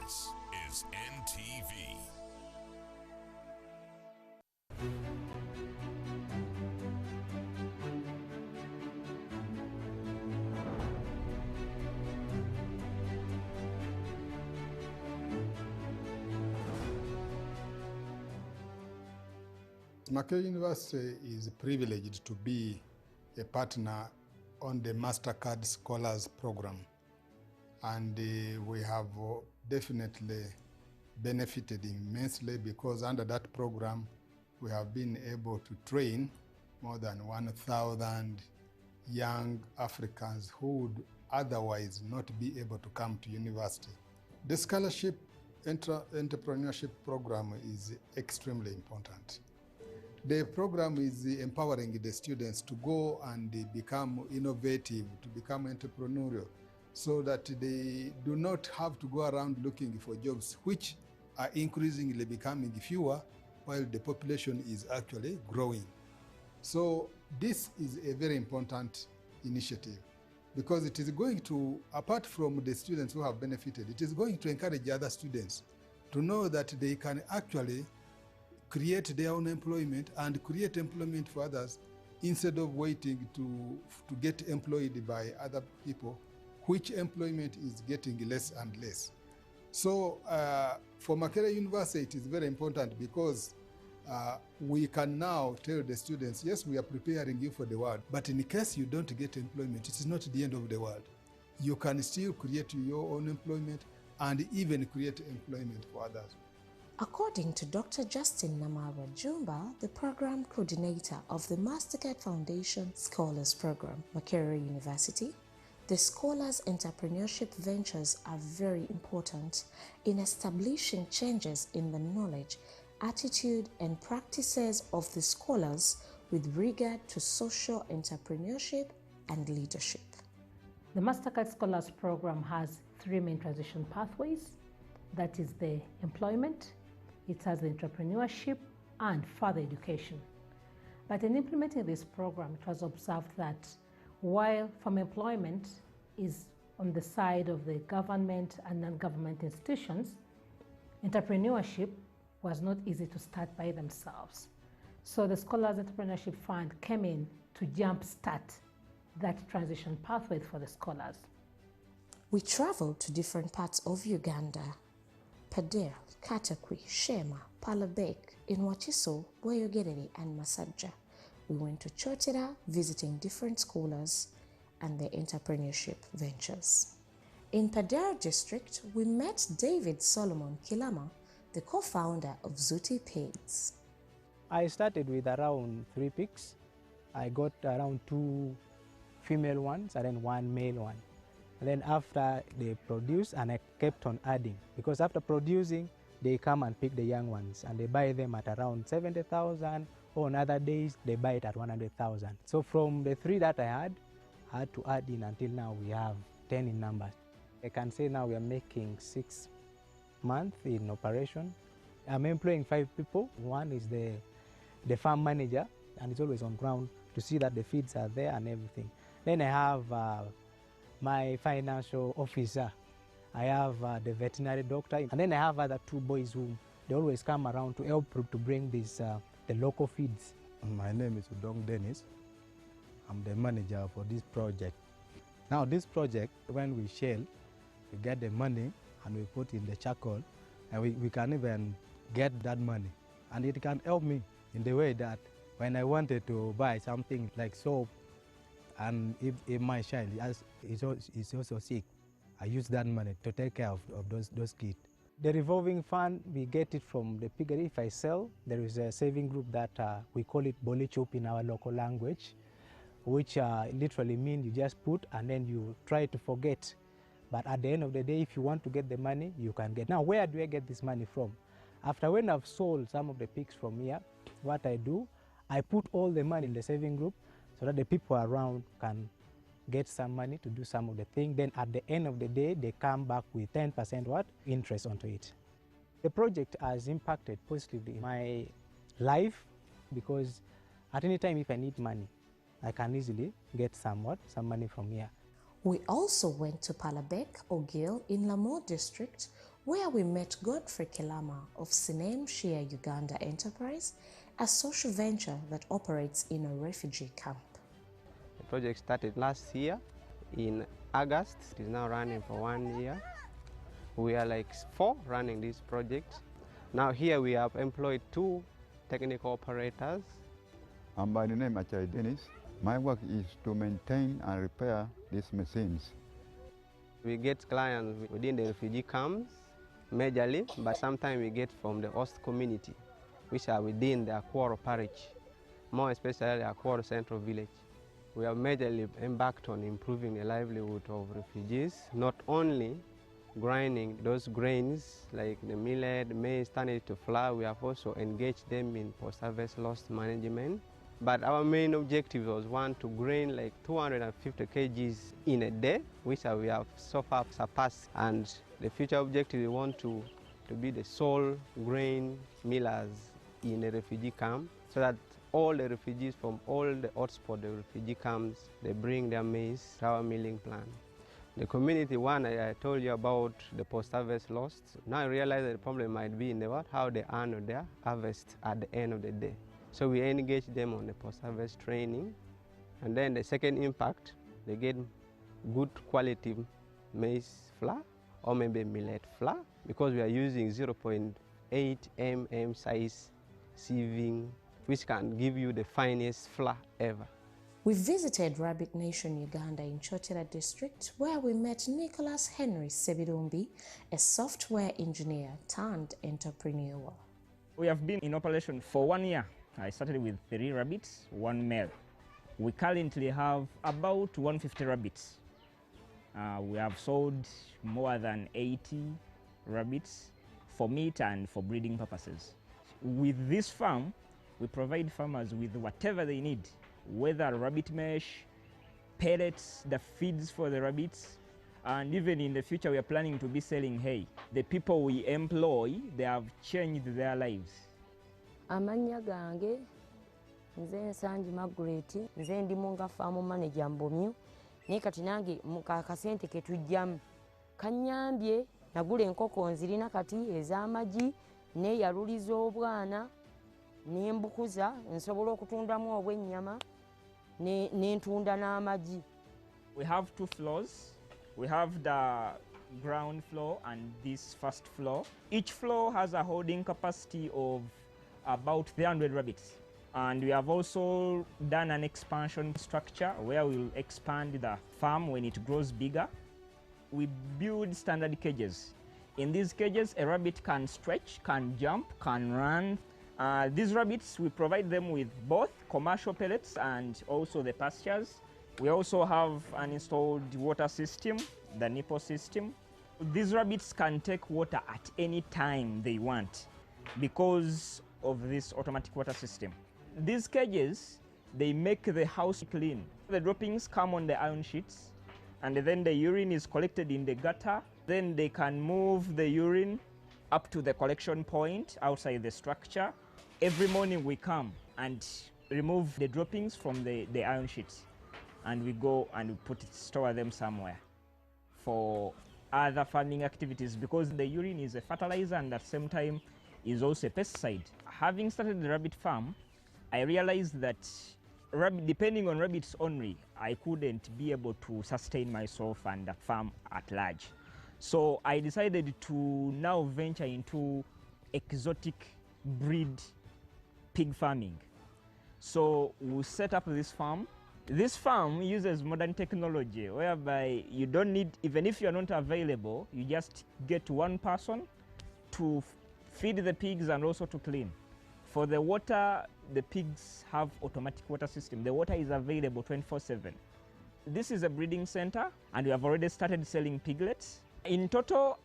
This is NTV. Makerere University is privileged to be a partner on the Mastercard Scholars Program, and we have definitely benefited immensely because under that program we have been able to train more than 1,000 young Africans who would otherwise not be able to come to university. The Scholarship Entrepreneurship Program is extremely important. The program is empowering the students to go and become innovative, to become entrepreneurial, so that they do not have to go around looking for jobs, which are increasingly becoming fewer while the population is actually growing. So this is a very important initiative because it is going to, apart from the students who have benefited, it is going to encourage other students to know that they can actually create their own employment and create employment for others instead of waiting to get employed by other people, which employment is getting less and less. So for Makerere University, it is very important because we can now tell the students, yes, we are preparing you for the world, but in case you don't get employment, it is not the end of the world. You can still create your own employment and even create employment for others. According to Dr. Justin Namara Jumba, the program coordinator of the Mastercard Foundation Scholars Program, Makerere University, the Scholars Entrepreneurship Ventures are very important in establishing changes in the knowledge, attitude, and practices of the scholars with regard to social entrepreneurship and leadership. The Mastercard Scholars Program has three main transition pathways. That is the employment, it has the entrepreneurship, and further education. But in implementing this program, it was observed that while farm employment is on the side of the government and non-government institutions, entrepreneurship was not easy to start by themselves. So the Scholars Entrepreneurship Fund came in to jumpstart that transition pathway for the scholars. We traveled to different parts of Uganda: Piggery, Katakwi, Shema, Palabek, Inwachiso, Boyogerere, and Masajja. We went to Chotera, visiting different scholars and their entrepreneurship ventures. In Piggery district, we met David Solomon Kilama, the co-founder of Zuti Pigs. I started with around 3 pigs. I got around 2 female ones and then 1 male one. And then after they produce, and I kept on adding, because after producing, they come and pick the young ones and they buy them at around 70,000, or on other days they buy it at 100,000. So from the 3 that I had to add in until now we have 10 in numbers. I can say now we are making 6 months in operation. I'm employing 5 people. One is the farm manager, and it's always on ground to see that the feeds are there and everything. Then I have my financial officer, I have the veterinary doctor, and then I have other 2 boys who they always come around to help to bring this the local feeds. My name is Udong Dennis. I'm the manager for this project. Now this project, when we shell, we get the money and we put in the charcoal, and we can even get that money. And it can help me in the way that when I wanted to buy something like soap, and if my child is also sick, I use that money to take care of those kids. The revolving fund, we get it from the piggery. If I sell, there is a saving group that we call it bolichup in our local language, which literally means you just put and then you try to forget. But at the end of the day, if you want to get the money, you can get. Now, where do I get this money from? After when I've sold some of the pigs from here, what I do, I put all the money in the saving group so that the people around can get some money to do some of the things. Then at the end of the day, they come back with 10% what? Interest onto it. The project has impacted positively my life because at any time if I need money, I can easily get some money from here. We also went to Palabek, Ogil in Lamore district, where we met Godfrey Kilama of Sinem Share Uganda Enterprise, a social venture that operates in a refugee camp. The project started last year in August. It is now running for 1 year. We are like 4 running this project. Now here we have employed 2 technical operators. I'm by the name Achai Dennis. My work is to maintain and repair these machines. We get clients within the refugee camps, majorly, but sometimes we get from the host community, which are within the Akworo parish, more especially Akworo Central Village. We have majorly embarked on improving the livelihood of refugees, not only grinding those grains like the millet, maize, turn it to flour. We have also engaged them in post-harvest loss management. But our main objective was to grain like 250 kgs in a day, which we have so far surpassed. And the future objective, we want to be the sole grain millers in a refugee camp, so that all the refugees from all the hotspots, the refugee camps, they bring their maize to our milling plant. The community one I told you about, the post-harvest loss. Now I realize that the problem might be in how they earn their harvest at the end of the day. So we engage them on the post-harvest training. And then the second impact, they get good quality maize flour or maybe millet flour, because we are using 0.8 mm size sieving, which can give you the finest flour ever. We visited Rabbit Nation, Uganda in Chotera district, where we met Nicholas Henry Sebidumbi, a software engineer turned entrepreneur. We have been in operation for 1 year. I started with 3 rabbits, 1 male. We currently have about 150 rabbits. We have sold more than 80 rabbits for meat and for breeding purposes. With this farm, we provide farmers with whatever they need, whether rabbit mesh, pellets, the feeds for the rabbits, and even in the future we are planning to be selling hay. The people we employ, they have changed their lives. Amanya gange nze Nsangi Margaret, nze ndi munga farm manager Mbomyu, naye kati nange kasente ke tujjamu kannyambye nagula enkoko nzirina kati ez'amagi, neeyaluliza obwana, nembukuza nsobola okutundamu obw'ennyama, n'entunda n'amagi. We have 2 floors. We have the ground floor and this first floor. Each floor has a holding capacity of about 300 rabbits. And we have also done an expansion structure where we'll expand the farm when it grows bigger. We build standard cages. In these cages, a rabbit can stretch, can jump, can run. These rabbits, we provide them with both commercial pellets and also the pastures. We also have an installed water system, the nipple system. These rabbits can take water at any time they want because of this automatic water system. These cages, they make the house clean. The droppings come on the iron sheets, and then the urine is collected in the gutter. Then they can move the urine up to the collection point outside the structure. Every morning we come and remove the droppings from the iron sheets, and we go and we store them somewhere for other farming activities, because the urine is a fertilizer and at the same time is also a pesticide. Having started the rabbit farm, I realized that depending on rabbits only, I couldn't be able to sustain myself and the farm at large. So I decided to now venture into exotic breed pig farming. So we set up this farm. This farm uses modern technology whereby you don't need, even if you're not available, you just get 1 person to feed the pigs and also to clean. For the water, the pigs have automatic water system. The water is available 24/7. This is a breeding center, and we have already started selling piglets. In total,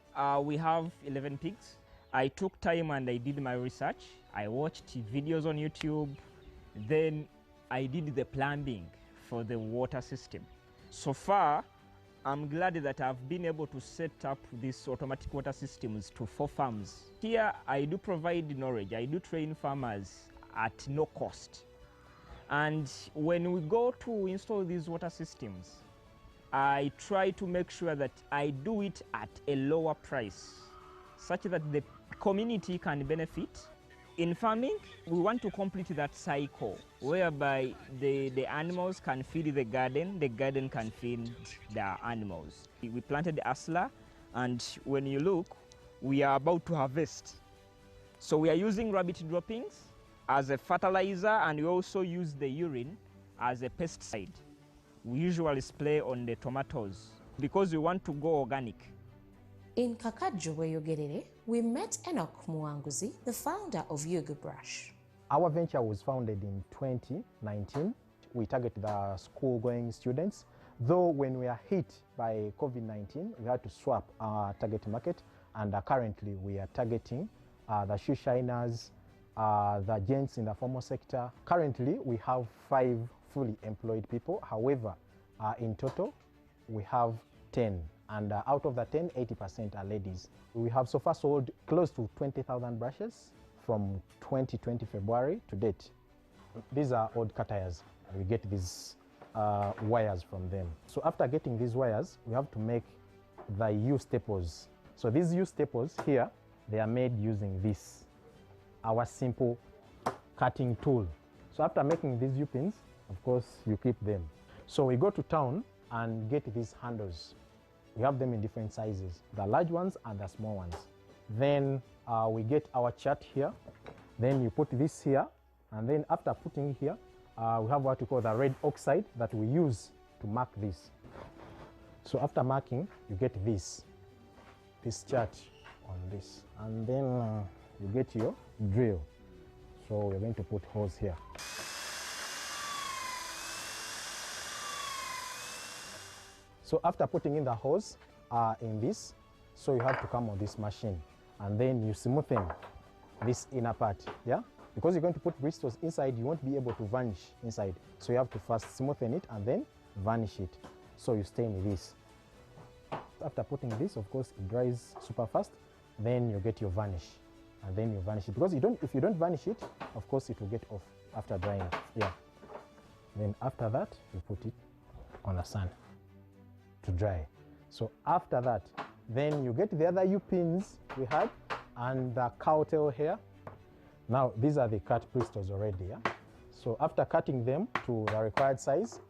we have 11 pigs. I took time and I did my research. I watched videos on YouTube. Then I did the plumbing for the water system. So far, I'm glad that I've been able to set up these automatic water systems to 4 farms. Here, I do provide knowledge. I do train farmers at no cost. And when we go to install these water systems, I try to make sure that I do it at a lower price such that the community can benefit. In farming, we want to complete that cycle whereby the animals can feed the garden can feed the animals. We planted the asla, and when you look, we are about to harvest. So we are using rabbit droppings as a fertilizer, and we also use the urine as a pesticide. We usually spray on the tomatoes because we want to go organic. In Kakadjo Weyogerere, we met Enoch Muanguzi, the founder of Yoga Brush. Our venture was founded in 2019. We target the school-going students, though when we are hit by COVID-19, we had to swap our target market, and currently we are targeting the shoe shiners, the gents in the formal sector. Currently, we have 5 fully employed people. However, in total, we have 10. And out of the 10, 80% are ladies. We have so far sold close to 20,000 brushes from 2020 February to date. These are old cut tires. We get these wires from them. So after getting these wires, we have to make the U-staples. So these U-staples here, they are made using this, our simple cutting tool. So after making these U-pins, of course, you keep them. So we go to town and get these handles. We have them in different sizes, the large ones and the small ones. Then we get our chart here. Then you put this here, and then after putting here, we have what we call the red oxide that we use to mark this. So after marking, you get this chart on this, and then you get your drill. So we're going to put holes here. So after putting in the hose in this, so you have to come on this machine, and then you smoothen this inner part, yeah? Because you're going to put bristles inside, you won't be able to varnish inside. So you have to first smoothen it and then varnish it. So you stain this. After putting this, of course, it dries super fast. Then you get your varnish, and then you varnish it. Because if you don't varnish it, of course, it will get off after drying, yeah. Then after that, you put it on the sun to dry. So after that, then you get the other U-pins we had and the cowtail here. Now these are the cut bristles already, yeah? So after cutting them to the required size,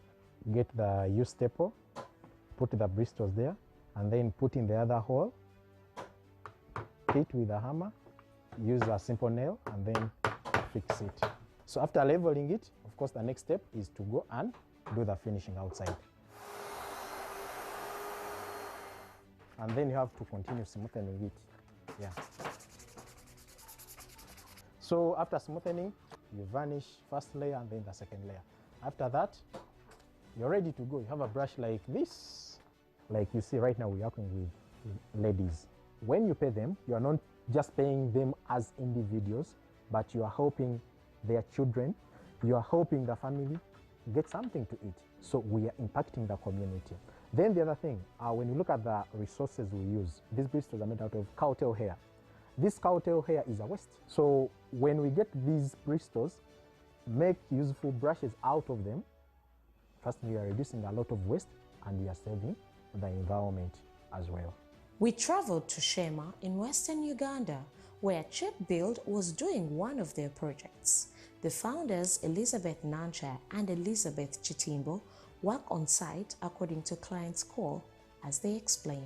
get the U-staple, put the bristles there, and then put in the other hole, hit with a hammer, use a simple nail, and then fix it. So after leveling it, of course, the next step is to go and do the finishing outside. And then you have to continue smoothening it, yeah. So after smoothening, you varnish first layer and then the second layer. After that, you're ready to go. You have a brush like this. Like you see right now, we're working with ladies. When you pay them, you are not just paying them as individuals, but you are helping their children. You are helping the family get something to eat. So we are impacting the community. Then the other thing, when you look at the resources we use, these bristles are made out of cowtail hair. This cowtail hair is a waste. So when we get these bristles, make useful brushes out of them, first we are reducing a lot of waste and we are saving the environment as well. We traveled to Shema in western Uganda, where Chip Build was doing one of their projects. The founders, Elizabeth Nancha and Elizabeth Chitimbo, work on site according to client's call, as they explain.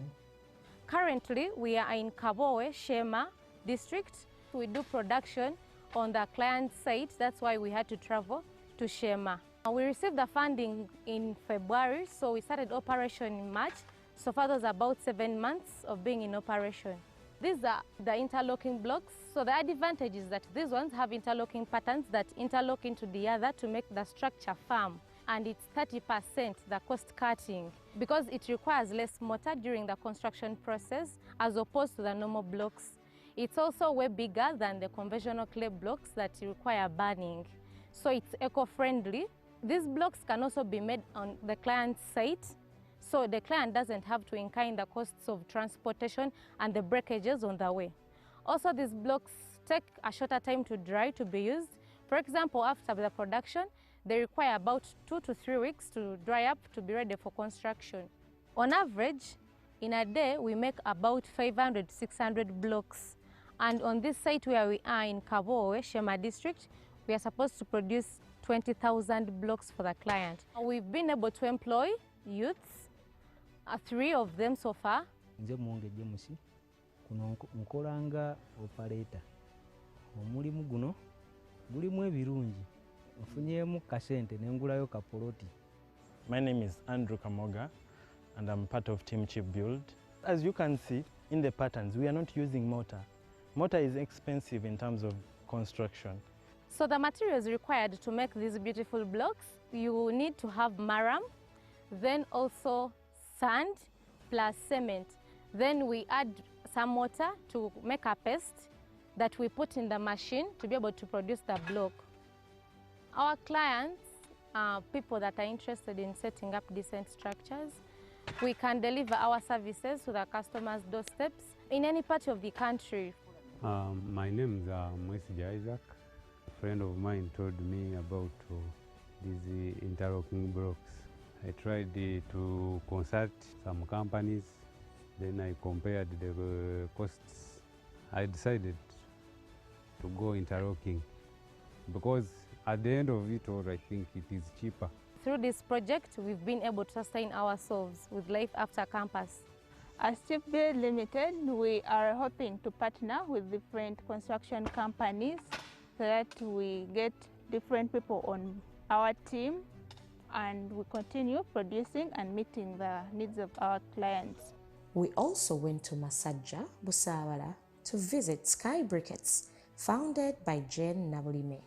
Currently, we are in Kabowe, Shema district. We do production on the client site. That's why we had to travel to Shema. We received the funding in February, so we started operation in March. So far, there's about 7 months of being in operation. These are the interlocking blocks. So the advantage is that these ones have interlocking patterns that interlock into the other to make the structure firm. And it's 30% the cost cutting because it requires less mortar during the construction process as opposed to the normal blocks. It's also way bigger than the conventional clay blocks that require burning. So it's eco-friendly. These blocks can also be made on the client's site, so the client doesn't have to incur in the costs of transportation and the breakages on the way. Also, these blocks take a shorter time to dry to be used. For example, after the production, they require about 2 to 3 weeks to dry up to be ready for construction. On average, In a day, we make about 500 to 600 blocks. And on this site where we are in Kabowe, Shema district, we are supposed to produce 20,000 blocks for the client. We've been able to employ youths, 3 of them so far. Nze Mwonge James, kuno nkolanga operator. Omulimu guno gulimu ebirungi. Nfunyeemu kasente nengulayo kapoloti. My name is Andrew Kamoga and I'm part of Team Chip Build. As you can see in the patterns, we are not using mortar. Mortar is expensive in terms of construction. So the materials required to make these beautiful blocks, you need to have maram, then also sand plus cement. Then we add some water to make a paste that we put in the machine to be able to produce the block. Our clients are people that are interested in setting up decent structures. We can deliver our services to the customers' doorsteps in any part of the country. My name is Mwesija Isaac. A friend of mine told me about these interlocking blocks. I tried to consult some companies, then I compared the costs. I decided to go interlocking because at the end of it all, I think it is cheaper. Through this project, we've been able to sustain ourselves with life after campus. As Chip Build Limited, we are hoping to partner with different construction companies so that we get different people on our team and we continue producing and meeting the needs of our clients. We also went to Masajja, Busawala, to visit Sky Briquettes, founded by Jane Nabulime.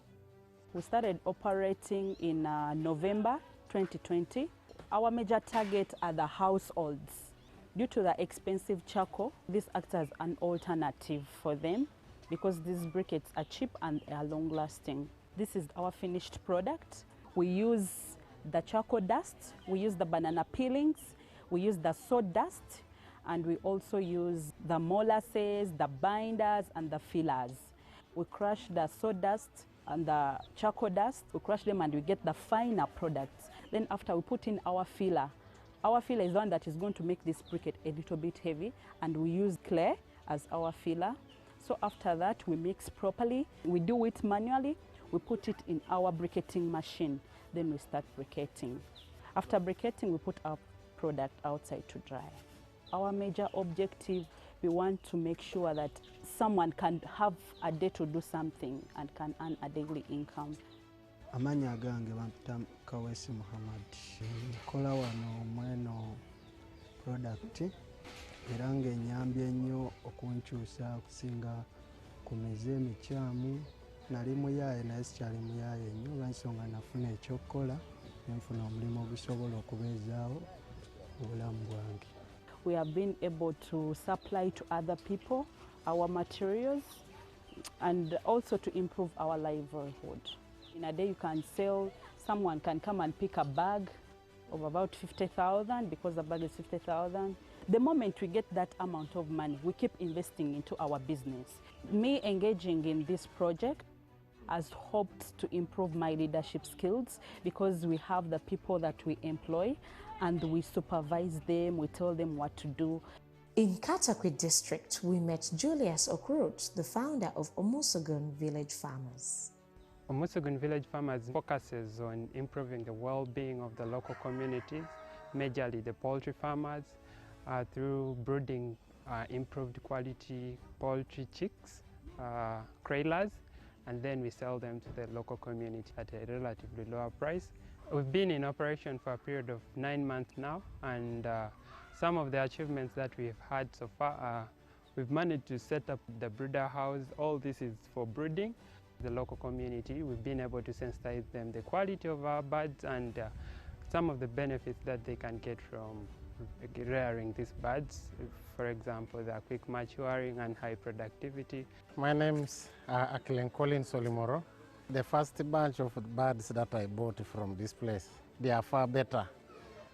We started operating in November 2020. Our major target are the households. Due to the expensive charcoal, this acts as an alternative for them because these briquettes are cheap and are long-lasting. This is our finished product. We use the charcoal dust, we use the banana peelings, we use the sawdust, and we also use the molasses, the binders, and the fillers. We crush the sawdust and the charcoal dust, we crush them and we get the finer products. Then after we put in our filler. Our filler is the one that is going to make this briquette a little bit heavy, and we use clay as our filler. So after that, we mix properly. We do it manually. We put it in our briquetting machine. Then we start briquetting. After briquetting, we put our product outside to dry. Our major objective, we want to make sure that someone can have a day to do something and can earn a daily income. Amanya gange bampita Kawesi Muhammad. Nkola wano mweno product era ng'ennyambye nnyo okunkyusa okusinga ku mize emikyamu. Nali muyaaye naye sikyali muyaaye nnyo olw'ensonga nafuna ekyokukola ne nfuna omulimu ogusobola okubeezaawo obulamu bwange. We have been able to supply to other people our materials and also to improve our livelihood. In a day you can sell, someone can come and pick a bag of about 50,000 because the bag is 50,000. The moment we get that amount of money, we keep investing into our business. Me engaging in this project has hoped to improve my leadership skills because we have the people that we employ and we supervise them, we tell them what to do. In Katakwi district, we met Julius Okrut, the founder of Omusogun Village Farmers. Omusogun Village Farmers focuses on improving the well-being of the local communities, majorly the poultry farmers, through brooding improved quality poultry chicks, craylers, and then we sell them to the local community at a relatively lower price. We've been in operation for a period of 9 months now, and some of the achievements that we've had so far, we've managed to set up the brooder house. All this is for brooding. The local community, we've been able to sensitize them the quality of our birds and some of the benefits that they can get from rearing these birds. For example, the quick maturing and high productivity. My name's Akilen Colin Solimoro. The first bunch of birds that I bought from this place, they are far better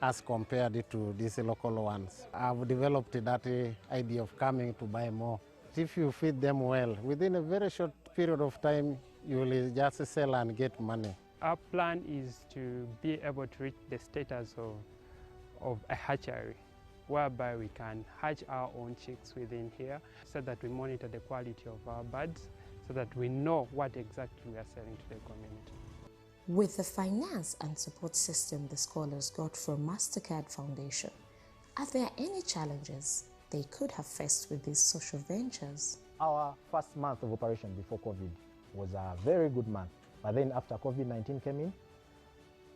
as compared to these local ones. I've developed that idea of coming to buy more. If you feed them well, within a very short period of time, you will just sell and get money. Our plan is to be able to reach the status of a hatchery, whereby we can hatch our own chicks within here so that we monitor the quality of our birds so that we know what exactly we are selling to the community. With the finance and support system the scholars got from Mastercard Foundation, are there any challenges they could have faced with these social ventures? Our first month of operation before COVID was a very good month. But then after COVID-19 came in,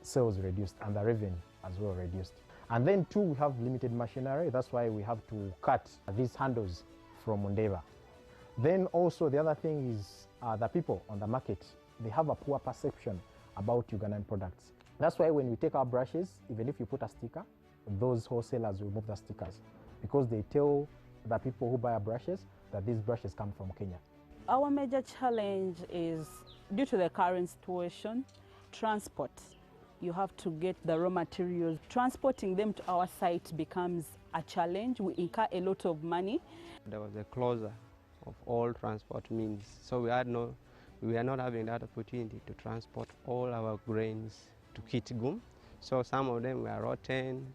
sales reduced and the revenue as well reduced. And then too, we have limited machinery. That's why we have to cut these handles from Mundeva. Then also the other thing is the people on the market, they have a poor perception about Ugandan products. That's why when we take our brushes, even if you put a sticker, those wholesalers will remove the stickers because they tell the people who buy our brushes that these brushes come from Kenya. Our major challenge is, due to the current situation, transport. You have to get the raw materials. Transporting them to our site becomes a challenge. We incur a lot of money. There was a closure of all transport means, so we are not having that opportunity to transport all our grains to Kitgum. So some of them were rotten.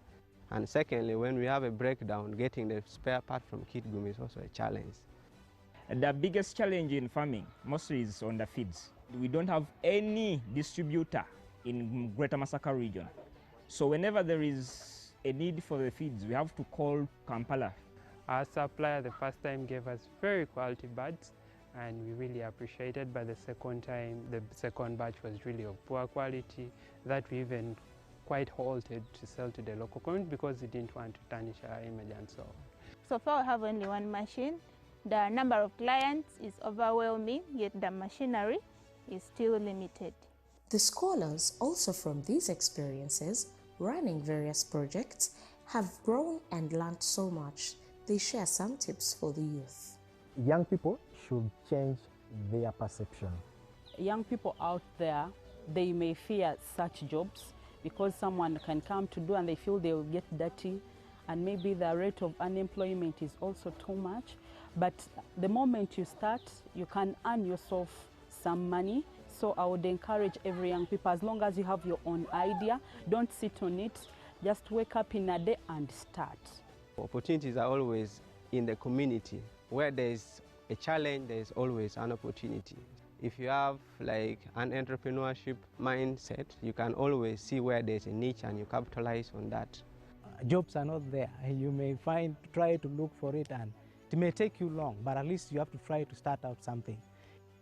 And secondly, when we have a breakdown, getting the spare part from Kitgum is also a challenge. The biggest challenge in farming mostly is on the feeds. We don't have any distributor in Greater Masaka region. So whenever there is a need for the feeds, we have to call Kampala. Our supplier the first time gave us very quality birds and we really appreciated, but the second time, the second batch was really of poor quality that we even quite halted to sell to the local community because we didn't want to tarnish our image and so on. So far we have only one machine. The number of clients is overwhelming, yet the machinery is still limited. The scholars, also from these experiences, running various projects, have grown and learned so much. They share some tips for the youth. Young people should change their perception. Young people out there, they may fear such jobs because someone can come to do and they feel they will get dirty, and maybe the rate of unemployment is also too much. But the moment you start, you can earn yourself some money. So I would encourage every young people, as long as you have your own idea, don't sit on it, just wake up in a day and start. Opportunities are always in the community. Where there is a challenge, there is always an opportunity. If you have like an entrepreneurship mindset, you can always see where there's a niche and you capitalize on that. Jobs are not there. You may try to look for it, and it may take you long, but at least you have to try to start out something.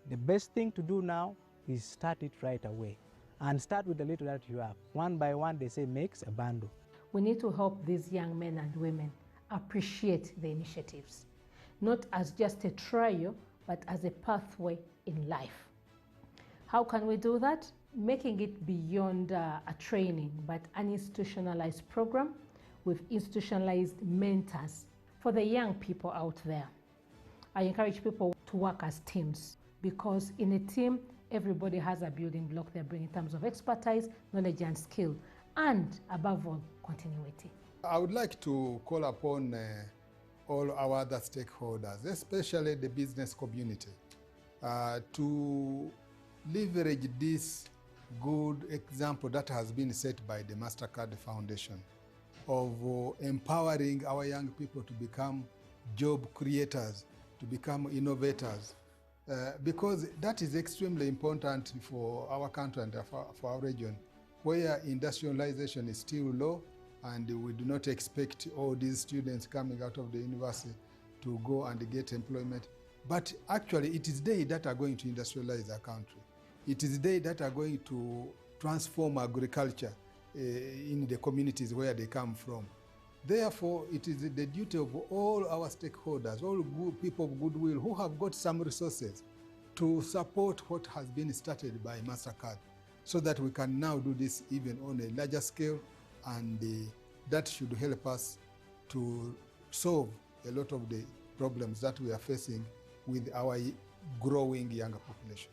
The best thing to do now is start it right away and start with the little that you have. One by one, they say, makes a bundle. We need to help these young men and women appreciate the initiatives, not as just a trial, but as a pathway in life. How can we do that? Making it beyond a training, but an institutionalized program with institutionalized mentors for the young people out there. I encourage people to work as teams, because in a team, everybody has a building block they bring in terms of expertise, knowledge and skill, and above all, continuity. I would like to call upon all our other stakeholders, especially the business community, to leverage this good example that has been set by the Mastercard Foundation of empowering our young people to become job creators, to become innovators, because that is extremely important for our country and for our region, where industrialization is still low, and we do not expect all these students coming out of the university to go and get employment. But actually, it is they that are going to industrialize our country. It is they that are going to transform agriculture in the communities where they come from. Therefore, it is the duty of all our stakeholders, all good people of goodwill who have got some resources, to support what has been started by Mastercard, so that we can now do this even on a larger scale, and that should help us to solve a lot of the problems that we are facing with our growing younger population.